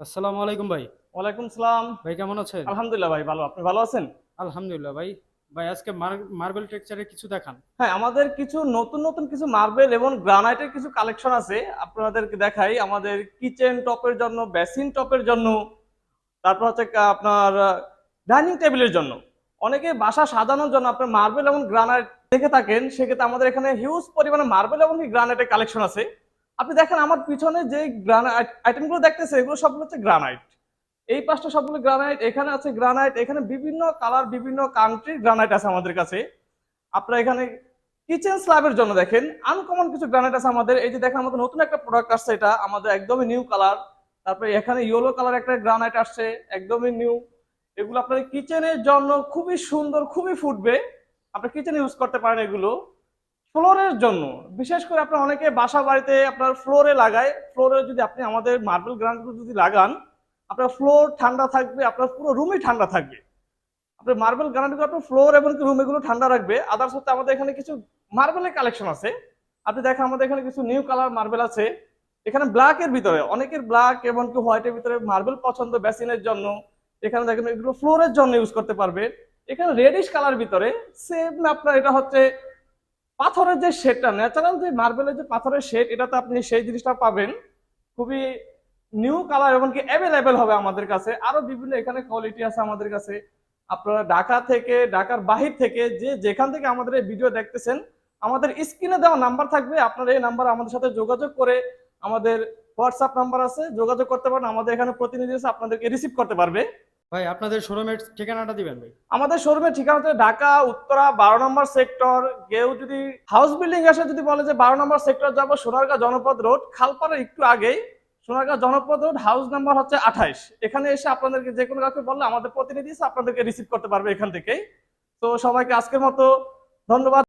আসসালামু আলাইকুম ভাই। ওয়ালাইকুম সালাম। ভাই কেমন আছেন? আলহামদুলিল্লাহ ভাই ভালো। আপনি ভালো আছেন? আলহামদুলিল্লাহ ভাই। ভাই আজকে মার্বেল টেক্সচারের কিছু দেখান। হ্যাঁ, আমাদের কিছু নতুন নতুন কিছু মার্বেল এবং গ্রানাইটের কিছু কালেকশন আছে। আপনাদেরকে দেখাই আমাদের কিচেন টপের জন্য, বেসিন টপের জন্য, তারপর হচ্ছে আপনার ডাইনিং টেবিলের জন্য। অনেকে বাসা সাজানোর জন্য আপনার মার্বেল এবং গ্রানাইট দেখে থাকেন, সেক্ষেত্রে আমাদের এখানে হিউজ পরিমাণে মার্বেল এবং গ্রানাইটের কালেকশন আছে। আপনি দেখেন আমার পিছনে যে গ্রানাইট আইটেমগুলো দেখতেছে, এগুলো সবগুলো হচ্ছে গ্রানাইট। এই পাঁচটা সবগুলো গ্রানাইট, এখানে আছে গ্রানাইট, এখানে বিভিন্ন কালার বিভিন্ন কান্ট্রির গ্রানাইট আছে আমাদের কাছে। আপনারা এখানে কিচেন স্ল্যাবের জন্য দেখেন আনকমন কিছু গ্রানাইট আছে আমাদের। এই যে দেখেন আমাদের নতুন একটা প্রোডাক্ট আসছে, এটা আমাদের একদমই নিউ কালার। তারপরে এখানে ইয়েলো কালার একটা গ্রানাইট আসছে, একদমই নিউ। এগুলো আপনার কিচেনের জন্য খুবই সুন্দর, খুবই ফুটবে। আপনি কিচেনে ইউজ করতে পারেন এগুলো। ফ্লোরের জন্য বিশেষ করে আপনার অনেকে বাসা বাড়িতে আপনার ফ্লোরে লাগায়, ফ্লোরে যদি আপনি আমাদের মার্বেল গ্রানাইট যদি লাগান, আপনার ফ্লোর ঠান্ডা থাকবে, আপনার পুরো রুমই ঠান্ডা থাকবে। আপনার মার্বেল গ্রানাইটগুলো আপনার ফ্লোর এবং রুম এগুলো ঠান্ডা রাখবে। আদার্স হচ্ছে আমাদের এখানে কিছু মার্বেলের কালেকশন আছে। আপনি দেখেন আমাদের এখানে কিছু নিউ কালার মার্বেল আছে। এখানে ব্ল্যাক এর ভিতরে অনেকের ব্ল্যাক এবং কি হোয়াইটের ভিতরে মার্বেল পছন্দ বেসিনের জন্য। এখানে দেখেন এগুলো ফ্লোরের জন্য ইউজ করতে পারবে। এখানে রেডিশ কালার ভিতরে সেম আপনার এটা হচ্ছে পাথরের যে শেডটা, ন্যাচারাল যে মার্বেলের যে পাথরের শেড, এটাতে আপনি সেই জিনিসটা পাবেন। খুবই নিউ কালার এবং কি অ্যাভেলেবেল হবে আমাদের কাছে। আরো বিভিন্ন এখানে কোয়ালিটি আছে আমাদের কাছে। আপনারা ঢাকা থেকে, ঢাকার বাহির থেকে যে যেখান থেকে আমাদের এই ভিডিও দেখতেছেন, আমাদের স্ক্রিনে দেওয়া নাম্বার থাকবে, আপনারা এই নাম্বার আমাদের সাথে যোগাযোগ করে, আমাদের হোয়াটসঅ্যাপ নাম্বার আছে, যোগাযোগ করতে পারেন। আমাদের এখানে প্রতিনিধি এসে আপনাদেরকে রিসিভ করতে পারবে। ভাই আপনাদের শোরুমের ঠিকানাটা দিবেন ভাই। আমাদের শোরুমের ঠিকানা হচ্ছে ঢাকা উত্তরা 12 নম্বর সেক্টর। কেউ যদি হাউস বিল্ডিং এসে যদি বলে যে 12 নম্বর সেক্টর যাবো, সোনারগাঁ জনপদ রোড, খালপাড়ার একটু আগেই সোনারগাঁ জনপদ রোড, হাউস নাম্বার হচ্ছে 28। এখানে এসে আপনাদেরকে যে কোনো কাউকে বললে আমাদের প্রতিনিধি এসে আপনাদেরকে রিসিভ করতে পারবে এখান থেকেই। তো সবাইকে আজকের মতো ধন্যবাদ।